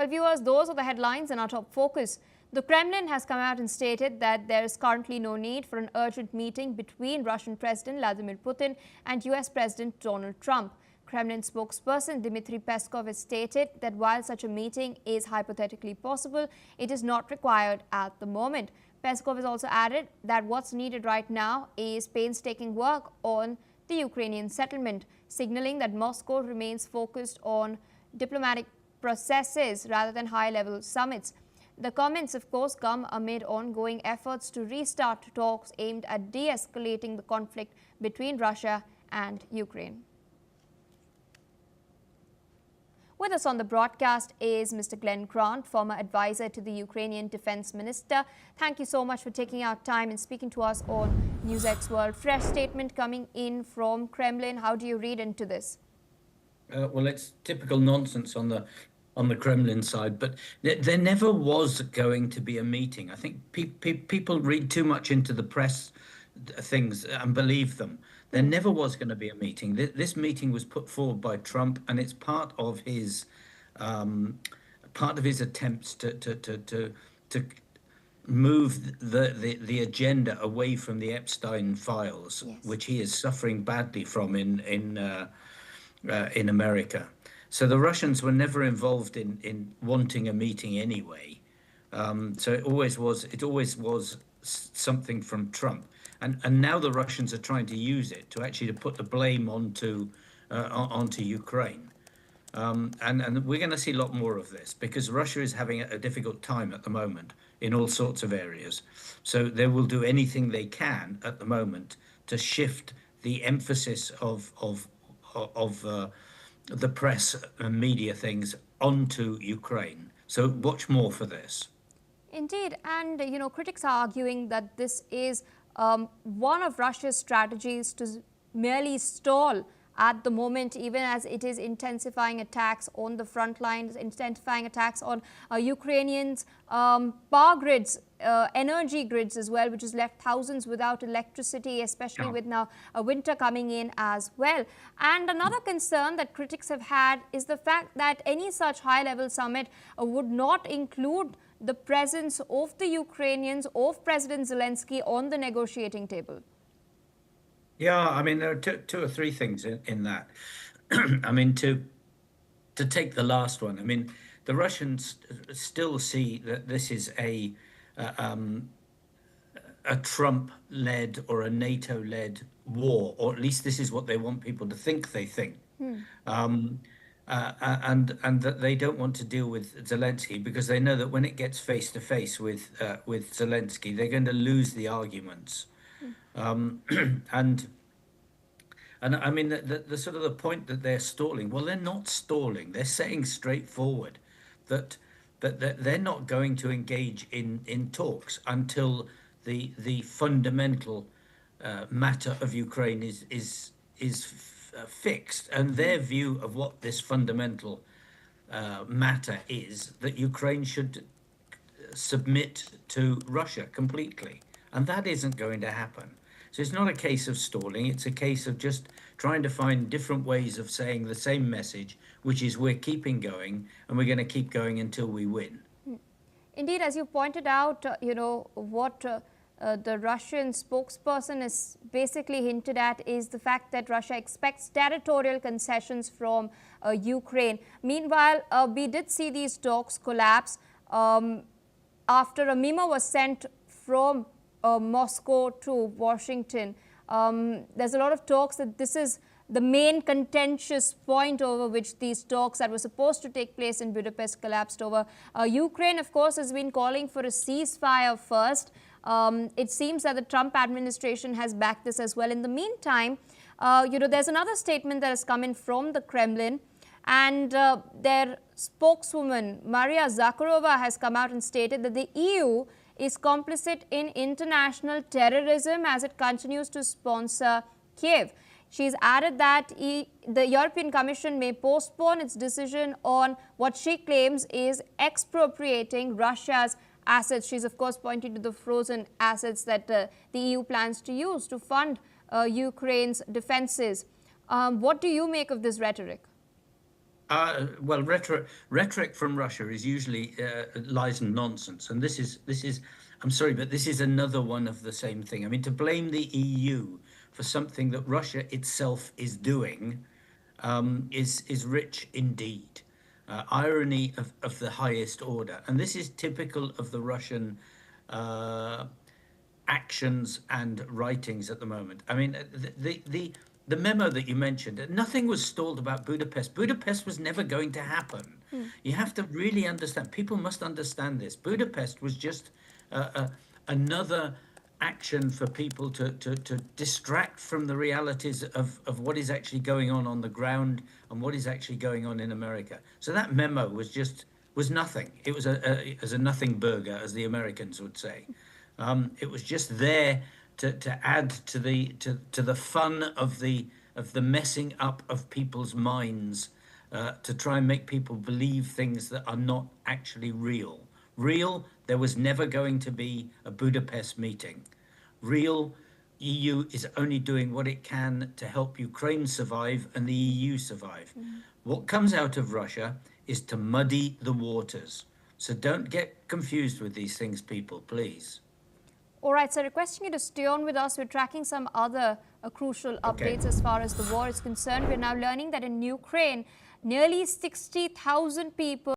Well, viewers, those are the headlines in our top focus. The Kremlin has come out and stated that there is currently no need for an urgent meeting between Russian President Vladimir Putin and US President Donald Trump. Kremlin spokesperson Dmitry Peskov has stated that while such a meeting is hypothetically possible, it is not required at the moment. Peskov has also added that what's needed right now is painstaking work on the Ukrainian settlement, signaling that Moscow remains focused on diplomatic processes rather than high-level summits. The comments, of course, come amid ongoing efforts to restart talks aimed at de-escalating the conflict between Russia and Ukraine. With us on the broadcast is Mr. Glenn Grant, former advisor to the Ukrainian Defense Minister. Thank you so much for taking out time and speaking to us on NewsX World. Fresh statement coming in from Kremlin. How do you read into this? Well, it's typical nonsense on the Kremlin side, but there never was going to be a meeting. I think people read too much into the press things and believe them. There never was going to be a meeting. This meeting was put forward by Trump, and it's part of his attempts to move the agenda away from the Epstein files, yes, which he is suffering badly from in America. So the Russians were never involved in wanting a meeting anyway. So it always was something from Trump. And now the Russians are trying to use it to actually put the blame onto Ukraine. And we're going to see a lot more of this because Russia is having a difficult time at the moment in all sorts of areas. So they will do anything they can at the moment to shift the emphasis of the press and media things onto Ukraine. So watch more for this. Indeed. And, critics are arguing that this is one of Russia's strategies to merely stall at the moment, even as it is intensifying attacks on the front lines, intensifying attacks on Ukrainians' power grids, energy grids as well, which has left thousands without electricity, especially with now a winter coming in as well. And another concern that critics have had is the fact that any such high-level summit would not include the presence of the Ukrainians, of President Zelensky on the negotiating table. Yeah, I mean, there are two or three things in that. I mean, to take the last one, I mean, the Russians still see that this is a Trump-led or a NATO-led war, or at least this is what they want people to think they think. And that they don't want to deal with Zelensky because they know that when it gets face to face with Zelensky, they're going to lose the arguments. And I mean the sort of the point that they're stalling. Well, they're not stalling. They're saying straightforward that they're not going to engage in talks until the fundamental matter of Ukraine is fixed, and their view of what this fundamental matter is that Ukraine should submit to Russia completely, and that isn't going to happen. So it's not a case of stalling, it's a case of just trying to find different ways of saying the same message, which is we're keeping going and we're going to keep going until we win. Indeed, as you pointed out, what the Russian spokesperson has basically hinted at is the fact that Russia expects territorial concessions from Ukraine. Meanwhile, we did see these talks collapse after a memo was sent from Moscow to Washington. There's a lot of talks that this is the main contentious point over which these talks that were supposed to take place in Budapest collapsed over. Ukraine, of course, has been calling for a ceasefire first. It seems that the Trump administration has backed this as well. In the meantime, there's another statement that has come in from the Kremlin, and their spokeswoman, Maria Zakharova, has come out and stated that the EU is complicit in international terrorism as it continues to sponsor Kiev. She's added that the European Commission may postpone its decision on what she claims is expropriating Russia's assets. She's, of course, pointing to the frozen assets that the EU plans to use to fund Ukraine's defenses. What do you make of this rhetoric? Well, rhetoric from Russia is usually lies and nonsense, and this is. I'm sorry, but this is another one of the same thing. I mean, to blame the EU for something that Russia itself is doing is rich indeed. Irony of the highest order, and this is typical of the Russian uh, actions and writings at the moment. I mean, the memo that you mentioned, nothing was stalled about Budapest. Budapest was never going to happen. You have to really understand. People must understand this. Budapest was just another action for people to distract from the realities of what is actually going on the ground and what is actually going on in America. So that memo was nothing. It was as a nothing burger, as the Americans would say. It was just there to add to the fun of the messing up of people's minds, to try and make people believe things that are not actually real. Real, there was never going to be a Budapest meeting. Real, EU is only doing what it can to help Ukraine survive and the EU survive. What comes out of Russia is to muddy the waters. So don't get confused with these things, people, please. All right, so requesting you to stay on with us. We're tracking some other crucial Okay. updates as far as the war is concerned. We're now learning that in Ukraine, nearly 60,000 people